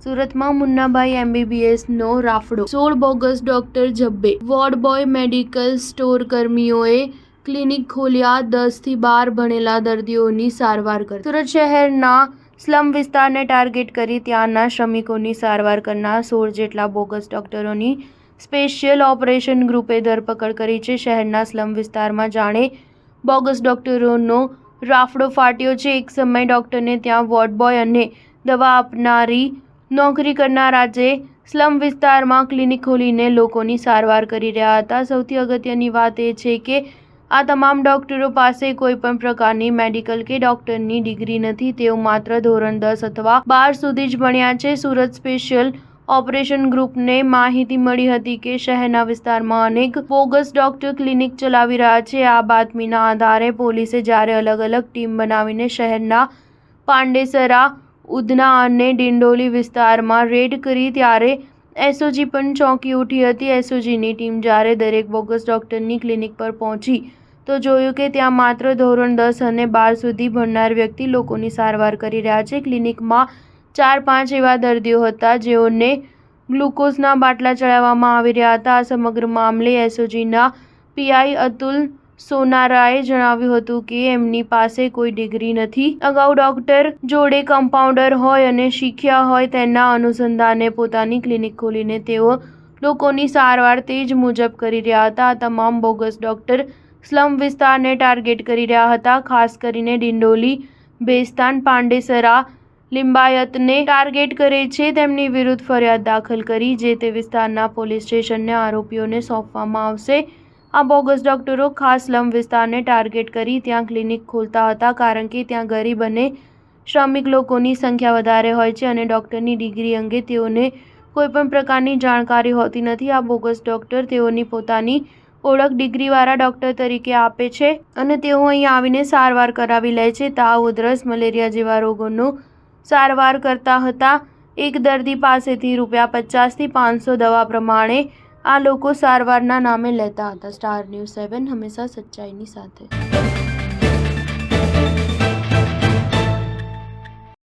સુરતમાં મુન્નાભાઈ MBBSનો રાફડો, 16 બોગસ ડોક્ટર ઝબ્બે, વોર્ડ બોય, મેડિકલ સ્ટોર કર્મીઓએ ક્લિનિક ખોલ્યા, 10 થી 12 ભણેલા દર્દીઓની સારવાર કરી. સુરત શહેરના સ્લમ વિસ્તારને ટાર્ગેટ કરી ત્યાંના શ્રમિકોની સારવાર કરનાર 16 જેટલા બોગસ ડોક્ટરોની સ્પેશિયલ ઓપરેશન ગ્રુપે ધરપકડ કરી છે. શહેરના સ્લમ વિસ્તારમાં જાણે બોગસ ડોક્ટરોનો રાફડો ફાટ્યો છે. એક સમયે ડોક્ટરને ત્યાં વોર્ડ બોય અને દવા આપનારી નોકરી કરનાર આજે સ્લમ વિસ્તારમાં ક્લિનિક ખોલીને લોકોની સારવાર કરી રહ્યા હતા. સૌથી અગત્યની વાત એ છે કે આ તમામ ડોક્ટરો પાસે કોઈ પણ પ્રકારની મેડિકલ કે ડોક્ટરની ડિગ્રી નથી. તેઓ માત્ર ધોરણ 10 અથવા 12 સુધી જ ભણ્યા છે. સુરત સ્પેશિયલ ઓપરેશન ગ્રુપને માહિતી મળી હતી કે શહેરના વિસ્તારમાં અનેક બોગસ ડોક્ટર ક્લિનિક ચલાવી રહ્યા છે. આ બાતમીના આધારે પોલીસે જ્યારે અલગ અલગ ટીમ બનાવીને શહેરના પાંડેસરા, ઉધના અને ડિંડોલી વિસ્તારમાં રેડ કરી ત્યારે એસઓજી પણ ચોંકી ઉઠી હતી. એસઓજીની ટીમ જ્યારે દરેક બોગસ ડોક્ટરની ક્લિનિક પર પહોંચી તો જોયું કે ત્યાં માત્ર ધોરણ 10 અને 12 સુધી ભણનાર વ્યક્તિ લોકોની સારવાર કરી રહ્યા છે. ક્લિનિકમાં 4-5 એવા દર્દીઓ હતા જેઓને ગ્લુકોઝના બાટલા ચડાવવામાં આવી રહ્યા હતા. આ સમગ્ર મામલે એસઓજીના પીઆઈ અતુલ સોનારાએ જણાવ્યું હતું કે એમની પાસે કોઈ ડિગ્રી નથી. અગાઉ ડોક્ટર જોડે કમ્પાઉન્ડર હોય અને શીખ્યા હોય તેના અનુસંધાને પોતાની ક્લિનિક ખોલીને તેઓ લોકોની સારવાર તે જ મુજબ કરી રહ્યા હતા. આ તમામ બોગસ ડોક્ટર સ્લમ વિસ્તારને ટાર્ગેટ કરી રહ્યા હતા. ખાસ કરીને ડિંડોલી, બેસ્તાન, પાંડેસરા, લિંબાયતને ટાર્ગેટ કરે છે. તેમની વિરુદ્ધ ફરિયાદ દાખલ કરી જે તે વિસ્તારના પોલીસ સ્ટેશનને આરોપીઓને સોંપવામાં આવશે. આ બોગસ ડોક્ટરો ખાસ સ્લમ વિસ્તારને ટાર્ગેટ કરી ત્યાં ક્લિનિક ખોલતા હતા કારણ કે ત્યાં ગરીબ અને શ્રમિક લોકોની સંખ્યા વધારે હોય છે અને ડોક્ટરની ડિગ્રી અંગે તેઓને કોઈપણ પ્રકારની જાણકારી હોતી નથી. આ બોગસ ડોક્ટર તેઓની પોતાની ઓળખ ડિગ્રીવાળા ડોક્ટર તરીકે આપે છે અને તેઓ અહીં આવીને સારવાર કરાવી લે છે. તાવ, ઉધરસ, મલેરિયા જેવા રોગોનો સારવાર કરતા હતા. એક દર્દી પાસેથી ₹50 થી 500 દવા પ્રમાણે આ લોકો સારવારના નામે લેતા હતા. સ્ટાર ન્યૂઝ 7 હંમેશા સચ્ચાઈની સાથે.